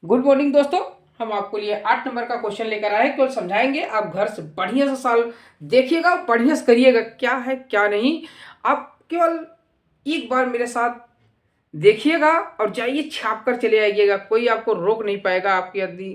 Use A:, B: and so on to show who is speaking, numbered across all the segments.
A: Good morning दोस्तों। हम आपको लिए 8 नंबर का क्वेश्चन लेकर आए हैं। केवल समझाएंगे, आप घर से बढ़िया से सॉल्व देखिएगा, बढ़िया से करिएगा, क्या है क्या नहीं। आप केवल एक बार मेरे साथ देखिएगा और जाइए छाप कर चले आइएगा। कोई आपको रोक नहीं पाएगा, आपकी यदि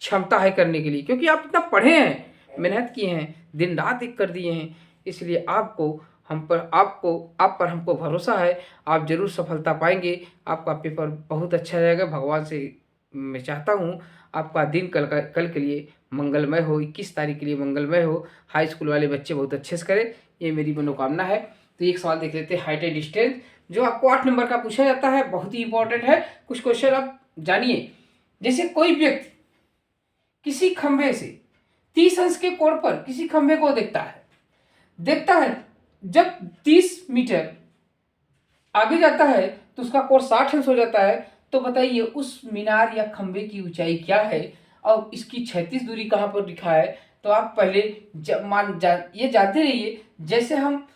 A: क्षमता है करने के लिए, क्योंकि आप इतना पढ़े हैं, मेहनत किए हैं, दिन रात एक कर दिए हैं। इसलिए आप पर हमको भरोसा है। आप जरूर सफलता पाएंगे। आपका पेपर बहुत अच्छा जाएगा। भगवान से मैं चाहता हूँ आपका दिन कल के लिए मंगलमय हो, 21 तारीख के लिए मंगलमय हो। हाई स्कूल वाले बच्चे बहुत अच्छे से करें, ये मेरी मनोकामना है। तो एक सवाल देख लेते हैं, हाइट एंड डिस्टेंस, जो आपको 8 नंबर का पूछा जाता है। बहुत ही इंपॉर्टेंट है। कुछ क्वेश्चन आप जानिए। जैसे कोई व्यक्ति किसी खंभे से 30 अंश के कोण पर किसी खंभे को देखता है। जब 30 मीटर आगे जाता है तो उसका कोण 60 अंश हो जाता है। तो बताइए उस मीनार या खंभे की ऊंचाई क्या है और इसकी क्षैतिज दूरी कहाँ पर लिखा है। तो आप पहले ये जानते रहिए। जैसे हम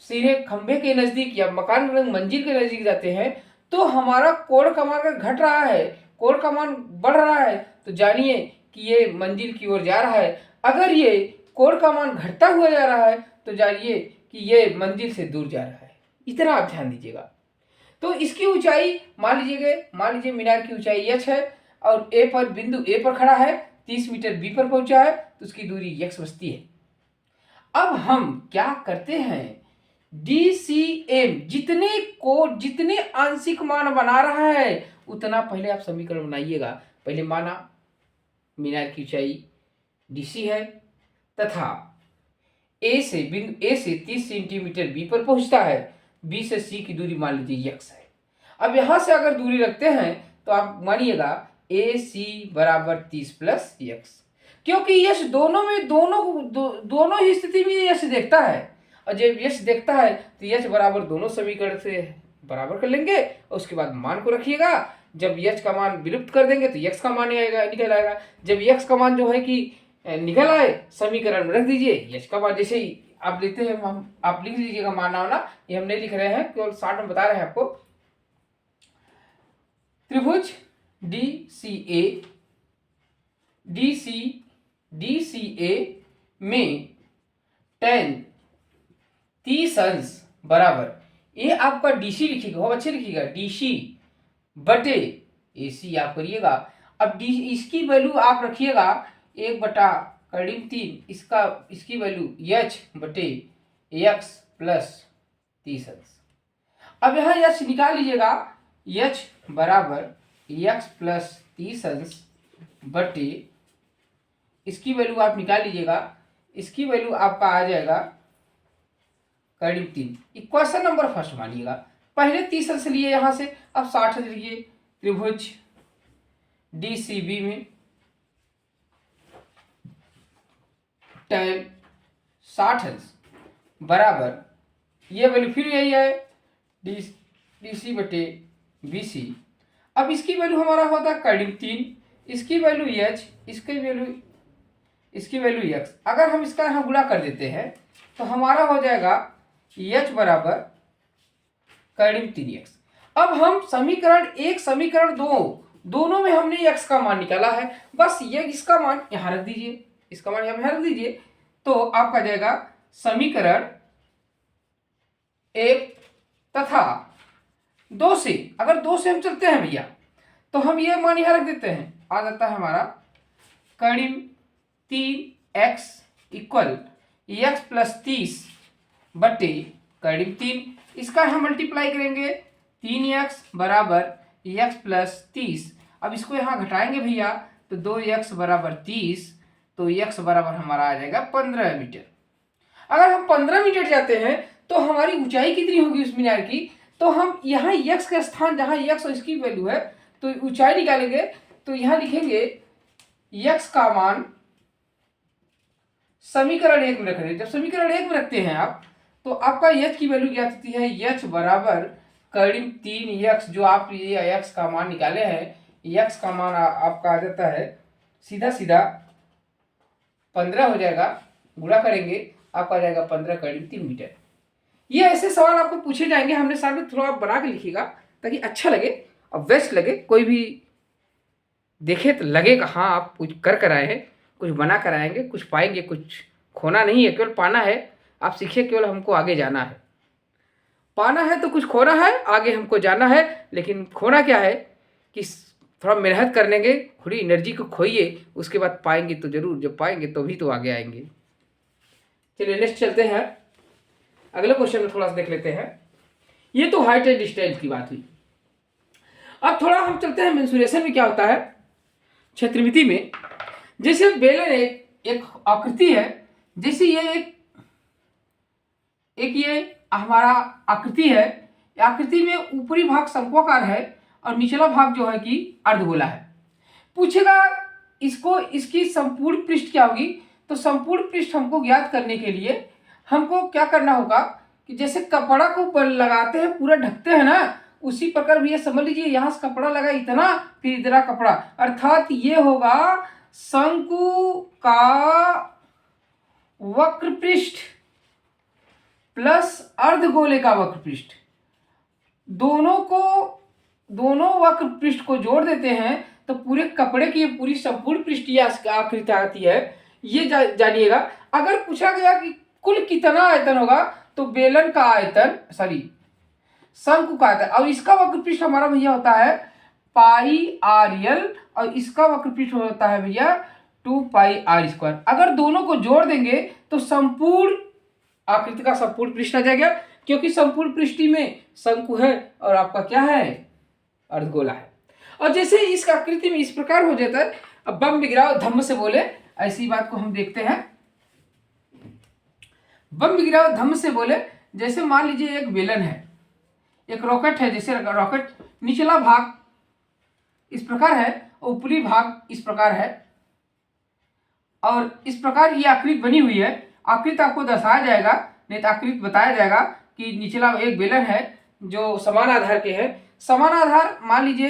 A: सीधे खंभे के नजदीक या मकान मंजिल के नजदीक जाते हैं तो हमारा कोण का मान घट रहा है, कोण का मान बढ़ रहा है, तो जानिए कि ये मंजिल की ओर जा रहा है। अगर ये कोण का मान घटता हुआ जा रहा है तो जानिए कि ये मंजिल से दूर जा रहा है। इतना आप ध्यान दीजिएगा। तो इसकी ऊंचाई मान लीजिए मीनार की ऊंचाई एच है और बिंदु ए पर खड़ा है, 30 मीटर बी पर पहुंचा है, तो उसकी दूरी एक्स बचती है। अब हम क्या करते हैं, DCM जितने आंशिक मान बना रहा है उतना पहले आप समीकरण बनाइएगा। पहले माना मीनार की ऊंचाई DC है तथा बिंदु ए से 30 सेंटीमीटर बी पर पहुंचता है। बी से सी की दूरी मान लीजिए यक्स है। अब यहां से अगर दूरी रखते हैं तो आप मानिएगा AC बराबर 30 प्लस यक्स, क्योंकि यश दोनों ही स्थिति में यश देखता है। और जब यश देखता है तो यश बराबर दोनों समीकरण से बराबर कर लेंगे और उसके बाद मान को रखिएगा। जब यश का मान विलुप्त कर देंगे तो यक्स का मान निकल आएगा। जब यक्स का मान जो है कि निकल आए, समीकरण में रख दीजिए यश का मान। जैसे ही आप लेते हैं, हम आप लिख लीजिएगा मानना होना, ये हम नहीं लिख रहे हैं, केवल शॉर्ट में बता रहे हैं आपको। त्रिभुज DCA में tan 30 अंश बराबर, ये आपका DC लिखिएगा, बहुत अच्छे लिखिएगा, DC बटे AC आप करिएगा। अब इसकी वैल्यू आप रखिएगा 1/3, इसकी वैल्यू H बटे x प्लस 30 अंश। अब यहाँ H निकाल लीजिएगा, H बराबर x प्लस 30 अंश बटे, इसकी वैल्यू आप निकाल लीजिएगा, इसकी वैल्यू आपका आ जाएगा 3। इक्वेशन नंबर फर्स्ट मानिएगा। पहले 30 अंश लिए यहां से, अब 60 अंश लिए। त्रिभुज DCB में tan 60 अंश बराबर, ये वैल्यू फिर यही है DC बटे BC। अब इसकी वैल्यू हमारा होता है 3, इसकी वैल्यू H, इसकी वैल्यू x। अगर हम इसका यहाँ गुणा कर देते हैं तो हमारा हो जाएगा H बराबर 3x। अब हम समीकरण 2 दोनों में हमने x का मान निकाला है। बस ये इसका मान यहाँ रख दीजिए, इसका मान यहाँ रख दीजिए, तो आपका जाएगा समीकरण 1 तथा 2 से, अगर 2 से हम चलते हैं भैया तो हम ये मान यहाँ रख देते हैं, आ जाता है हमारा 3x इक्वल x प्लस 30 बटे 3। इसका हम मल्टीप्लाई करेंगे, 3x बराबर x प्लस 30। अब इसको यहाँ घटाएंगे भैया तो 2x बराबर 30, तो x बराबर हमारा आ जाएगा 15 मीटर। अगर हम 15 मीटर जाते हैं तो हमारी ऊंचाई कितनी होगी उस मीनार की, तो हम यहाँ x का स्थान जहाँ x और इसकी वैल्यू है तो ऊंचाई निकालेंगे, तो यहाँ लिखेंगे x का मान समीकरण 1 में रख रहे हैं। जब समीकरण 1 में रखते हैं आप तो आपका h की वैल्यू क्या आती है, h बराबर 3x, जो आप ये x का मान निकाले हैं, x का मान आपका आ जाता है सीधा 15 हो जाएगा, गुणा करेंगे आपका आ जाएगा 15 3 मीटर। ये ऐसे सवाल आपको पूछे जाएंगे, हमने सामने थोड़ा आप बना के लिखिएगा ताकि अच्छा लगे और बेस्ट लगे। कोई भी देखे तो लगेगा हाँ आप कुछ कर आए हैं, कुछ बना कर आएंगे, कुछ पाएंगे, कुछ खोना नहीं है, केवल पाना है। आप सीखिए, केवल हमको आगे जाना है। पाना है तो कुछ खोना है, आगे हमको जाना है। लेकिन खोना क्या है कि थोड़ा मेहनत कर लेंगे, थोड़ी एनर्जी को खोइए, उसके बाद पाएंगे तो जरूर। जब पाएंगे तो भी तो आगे आएंगे। चलिए नेक्स्ट चलते हैं, अगले क्वेश्चन में थोड़ा सा देख लेते हैं। ये तो हाइट एंड डिस्टेंस की बात हुई। अब थोड़ा हम चलते हैं मेंसुरेशन में क्या होता है क्षेत्रमिति में। जैसे बेलन एक आकृति है, जैसे ये एक ये हमारा आकृति है। आकृति में ऊपरी भाग शंक्वाकार है और निचला भाग जो है कि अर्धगोला है। पूछेगा इसको इसकी संपूर्ण पृष्ठ क्या होगी। तो संपूर्ण पृष्ठ हमको ज्ञात करने के लिए हमको क्या करना होगा कि जैसे कपड़ा को लगाते हैं, पूरा ढकते हैं ना, उसी प्रकार भी ये समझ लीजिए, यहाँ से कपड़ा लगा इतना, फिर इतना कपड़ा, अर्थात ये होगा शंकु का वक्र पृष्ठ प्लस अर्धगोले का वक्र पृष्ठ। दोनों वक्र पृष्ठ को जोड़ देते हैं तो पूरे कपड़े की पूरी संपूर्ण पृष्ठ आकृति आती है। ये जानिएगा। अगर पूछा गया कि कुल कितना आयतन होगा तो बेलन का आयतन, शंकु का आयतन, और इसका वक्र पृष्ठ हमारा भैया होता है पाई आर एल, और इसका वक्र पृष्ठ होता है भैया 2 पाई आर स्क्वायर। अगर दोनों को जोड़ देंगे तो संपूर्ण आकृति का संपूर्ण पृष्ठ आ जाएगा, क्योंकि संपूर्ण पृष्ठ में शंकु है और आपका क्या है, अर्धगोला है। और जैसे इस आकृति में इस प्रकार हो जाता है, अब बम बिगड़ाओ धम्म से बोले, ऐसी बात को हम देखते हैं। बम बिगड़ाओ धम्म से बोले, जैसे मान लीजिए एक बेलन है, एक रॉकेट है। जैसे रॉकेट निचला भाग इस प्रकार है और ऊपरी भाग इस प्रकार है, और इस प्रकार ये आकृति बनी हुई है। आकृति आपको दर्शाया जाएगा, नहीं तो आकृति बताया जाएगा कि निचला एक बेलन है जो समान आधार के है। समान आधार मान लीजिए,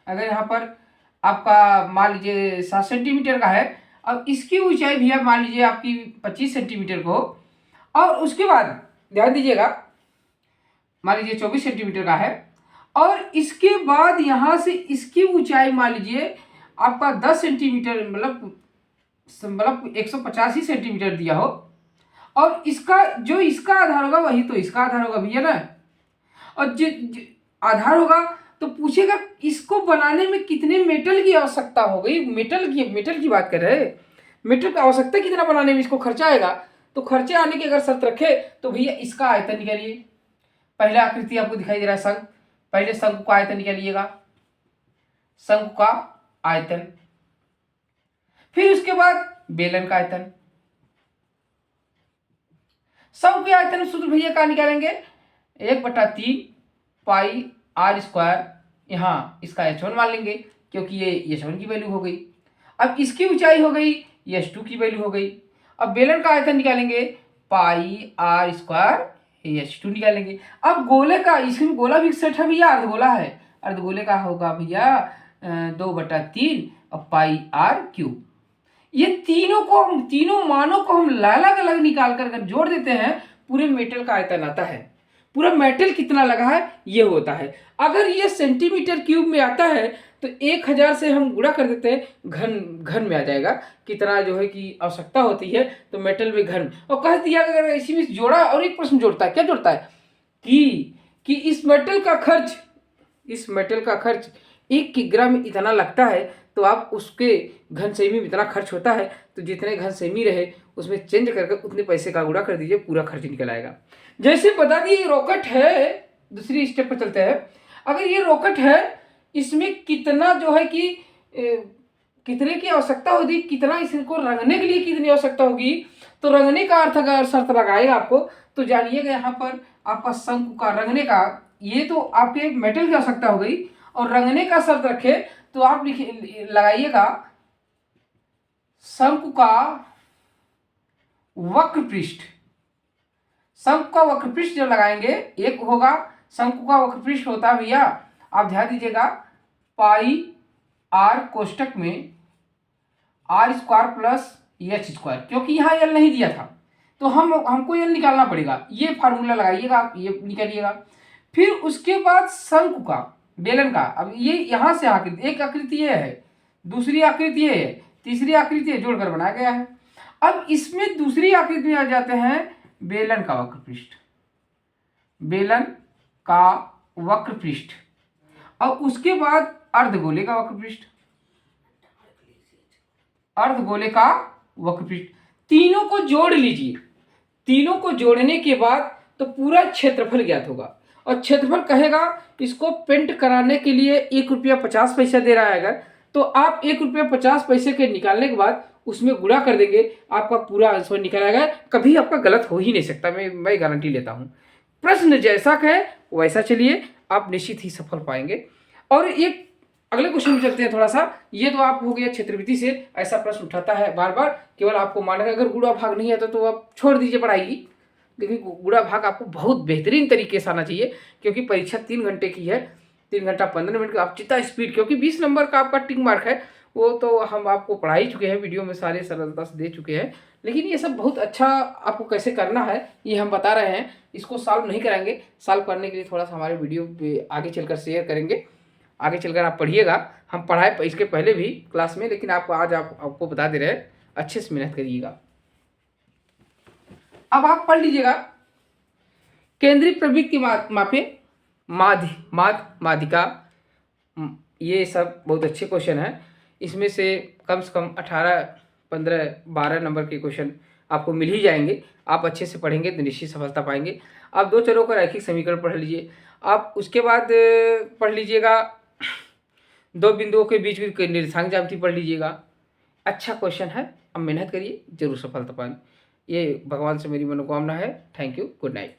A: अगर यहाँ पर आपका मान लीजिए 7 सेंटीमीटर का है, अब इसकी ऊंचाई भी मान लीजिए आपकी 25 सेंटीमीटर को, और उसके बाद ध्यान दीजिएगा मान लीजिए 24 सेंटीमीटर का है, और इसके बाद यहाँ से इसकी ऊंचाई मान लीजिए आपका 10 सेंटीमीटर, मतलब 185 सेंटीमीटर दिया हो, और इसका जो इसका आधार होगा वही तो इसका आधार होगा भैया ना। और जो आधार होगा तो पूछेगा इसको बनाने में कितने मेटल की आवश्यकता हो गई। मेटल की बात कर रहे हैं, मेटल की आवश्यकता कितना बनाने में इसको खर्चा आएगा। तो खर्चे आने की अगर शर्त रखे तो भैया इसका आयतन निकालिए। पहले आकृति आपको दिखाई दे रहा है शंख, पहले शंख का आयतन निकालिएगा, शंख का आयतन, फिर उसके बाद बेलन का आयतन। शंख के आयतन सूत्र भैया का निकालेंगे 1/3 पाई आर स्क्वायर, यहाँ इसका h1 मान लेंगे क्योंकि ये h1 की वैल्यू हो गई। अब इसकी ऊंचाई हो गई, ये h2 की वैल्यू हो गई। अब बेलन का आयतन निकालेंगे पाई आर स्क्वायर, h2 निकालेंगे। अब गोले का, इसमें गोला भी सेट है भैया, अर्धगोला है, अर्धगोले का होगा भैया 2/3 और पाई आर क्यूब। ये तीनों मानों को हम अलग अलग निकाल कर जोड़ देते हैं, पूरे मेटल का आयतन आता है। पूरा मेटल कितना लगा है ये होता है। अगर ये सेंटीमीटर क्यूब में आता है तो 1000 से हम गुणा कर देते हैं, घन में आ जाएगा कितना जो है कि आवश्यकता होती है, तो मेटल में घन। और कह दिया अगर इसी में जोड़ा, और एक प्रश्न जोड़ता है, क्या जोड़ता है कि इस मेटल का खर्च 1 किग्रा में इतना लगता है, तो आप उसके घन सेमी में इतना खर्च होता है, तो जितने घन सेमी रहे उसमें चेंज करके उतने पैसे का गुणा कर दीजिए, पूरा खर्च निकल आएगा। जैसे बता दिए रॉकेट है, दूसरी स्टेप पर चलते हैं। अगर ये रॉकेट है, इसमें कितना जो है कि कितने की आवश्यकता होगी, कितना इसको रंगने के लिए कितनी आवश्यकता होगी, तो रंगने का अर्थ अगर शर्त लगाएगा आपको तो जानिएगा यहाँ पर आपका शंकु का रंगने का, ये तो आपके मेटल की आवश्यकता हो गई, और रंगने का शर्त रखे तो आप लगाइएगा शंकु का वक्र पृष्ठ। शंकु का वक्र पृष्ठ जब लगाएंगे, एक होगा शंकु का वक्र पृष्ठ होता है भैया, आप ध्यान दीजिएगा पाई आर कोष्टक में r square plus h square, क्योंकि यहाँ एल नहीं दिया था तो हमको एल निकालना पड़ेगा। ये फार्मूला लगाइएगा आप, ये निकालिएगा। फिर उसके बाद शंकु का, बेलन का, अब ये यहाँ से आकृति, एक आकृति ये है दूसरी आकृति ये है, तीसरी आकृति है, जोड़कर बनाया गया है। अब इसमें दूसरी आकृति में आ जाते हैं बेलन का वक्र पृष्ठ, बेलन का वक्र पृष्ठ, और उसके बाद अर्धगोले का वक्र पृष्ठ, अर्धगोले का वक्र पृष्ठ। तीनों को जोड़ लीजिए। तीनों को जोड़ने के बाद तो पूरा क्षेत्रफल ज्ञात होगा, और क्षेत्रफल कहेगा इसको पेंट कराने के लिए 1 रुपया 50 पैसा दे रहा है अगर, तो आप 1 रुपया 50 पैसे के निकालने के बाद उसमें गुणा कर देंगे, आपका पूरा आंसर निकल आएगा। कभी आपका गलत हो ही नहीं सकता, मैं गारंटी लेता हूँ। प्रश्न जैसा है वैसा चलिए, आप निश्चित ही सफल पाएंगे। और एक अगले क्वेश्चन में चलते हैं थोड़ा सा। ये तो आप हो गया क्षेत्रविधि से, ऐसा प्रश्न उठाता है बार बार, केवल आपको मानेगा। अगर गुणा भाग नहीं आता तो आप छोड़ दीजिए पढ़ाई, लेकिन गुणा भाग आपको बहुत बेहतरीन तरीके से आना चाहिए, क्योंकि परीक्षा 3 घंटे की है, 3 घंटा 15 मिनट का। आप जितना स्पीड, क्योंकि 20 नंबर का आपका टिक मार्क है, वो तो हम आपको पढ़ा ही चुके हैं, वीडियो में सारे सरलता से दे चुके हैं। लेकिन ये सब बहुत अच्छा आपको कैसे करना है ये हम बता रहे हैं। इसको सॉल्व नहीं कराएंगे, सॉल्व करने के लिए थोड़ा सा हमारे वीडियो पे आगे चलकर शेयर करेंगे, आगे चलकर आप पढ़िएगा। हम पढ़ाए इसके पहले भी क्लास में, लेकिन आपको आज आपको बता दे रहे हैं, अच्छे से मेहनत करिएगा। अब आप पढ़ लीजिएगा, केंद्रीय प्रवृत्ति की मापे, माध्यिका, ये सब बहुत अच्छे क्वेश्चन हैं। इसमें से कम 18, 15, 12 नंबर के क्वेश्चन आपको मिल ही जाएंगे। आप अच्छे से पढ़ेंगे तो निश्चित सफलता पाएंगे। आप 2 चरों का रैखिक समीकरण पढ़ लीजिए। आप उसके बाद पढ़ लीजिएगा 2 बिंदुओं के बीच की निर्देशांक ज्यामिति पढ़ लीजिएगा। अच्छा क्वेश्चन है, अब मेहनत करिए, जरूर सफलता पाएंगे। ये भगवान से मेरी मनोकामना है। Thank you, good night.